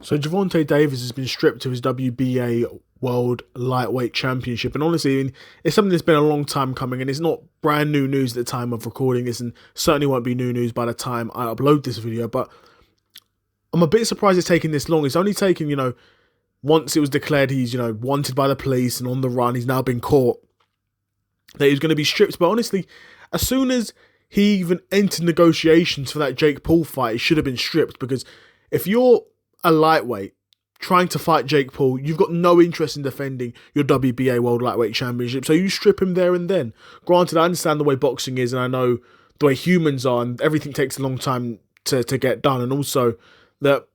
So Gervonta Davis has been stripped of his WBA World Lightweight Championship, and honestly, I mean, it's something that's been a long time coming, and it's not brand new news at the time of recording this, and certainly won't be new news by the time I upload this video. But I'm a bit surprised it's taking this long. It's only taken, once it was declared he's, wanted by the police and on the run, he's now been caught, that he's going to be stripped. But honestly, as soon as he even entered negotiations for that Jake Paul fight, he should have been stripped, because if you're a lightweight trying to fight Jake Paul, you've got no interest in defending your WBA World Lightweight Championship, so you strip him there and then. Granted, I understand the way boxing is, and I know the way humans are, and everything takes a long time to get done, and also that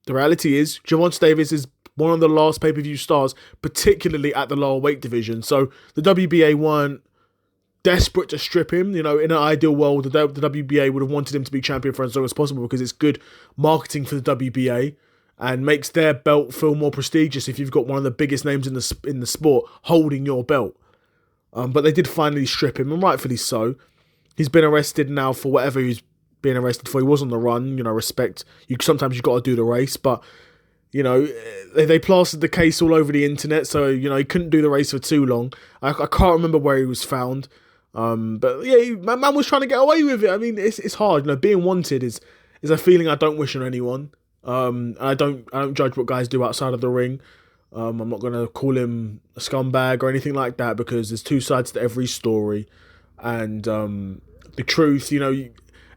the reality is Gervonta Davis is one of the last pay-per-view stars, particularly at the lower weight division, so the WBA weren't desperate to strip him. In an ideal world, the WBA would have wanted him to be champion for as long as possible, because it's good marketing for the WBA and makes their belt feel more prestigious if you've got one of the biggest names in the sport holding your belt. But they did finally strip him, and rightfully so. He's been arrested now for whatever he's being arrested for. He was on the run, respect. Sometimes you've got to do the race, but they plastered the case all over the internet, so he couldn't do the race for too long. I can't remember where he was found. But yeah, my man was trying to get away with it. I mean, it's hard. Being wanted is a feeling I don't wish on anyone. I don't judge what guys do outside of the ring. I'm not gonna call him a scumbag or anything like that, because there's two sides to every story, and the truth.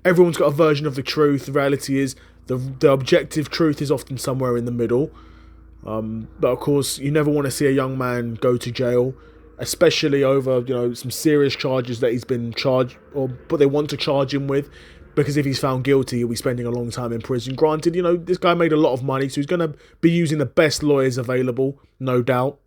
Everyone's got a version of the truth. The reality is the objective truth is often somewhere in the middle. But of course, you never want to see a young man go to jail, especially over some serious charges that he's been charged, but they want to charge him with, because if he's found guilty, he'll be spending a long time in prison. Granted, this guy made a lot of money, so he's going to be using the best lawyers available, no doubt.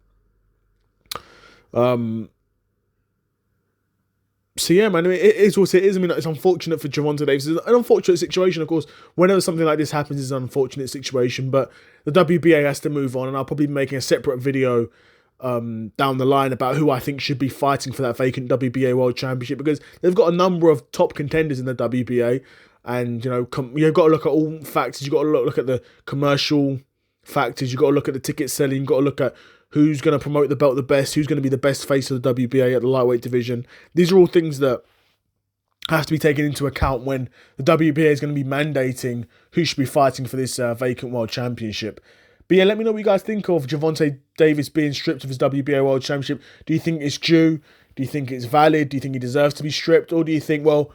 So yeah, man, it is what it is. I mean, it's unfortunate for Gervonta Davis. It's an unfortunate situation, of course. Whenever something like this happens, it's an unfortunate situation, but the WBA has to move on, and I'll probably be making a separate video down the line about who I think should be fighting for that vacant WBA World Championship, because they've got a number of top contenders in the WBA, and you've got to look at all factors. You've got to look at the commercial factors. You've got to look at the ticket selling. You've got to look at who's going to promote the belt the best, who's going to be the best face of the WBA at the lightweight division. These are all things that have to be taken into account when the WBA is going to be mandating who should be fighting for this vacant World Championship. But yeah, let me know what you guys think of Gervonta Davis being stripped of his WBA World Championship. Do you think it's due? Do you think it's valid? Do you think he deserves to be stripped? Or do you think, well,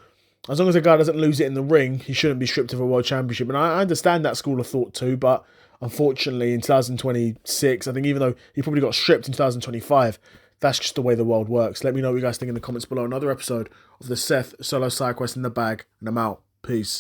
as long as a guy doesn't lose it in the ring, he shouldn't be stripped of a World Championship? And I understand that school of thought too, but unfortunately in 2026, I think even though he probably got stripped in 2025, that's just the way the world works. Let me know what you guys think in the comments below. Another episode of the Seth Solo Side Quest in the bag, and I'm out. Peace.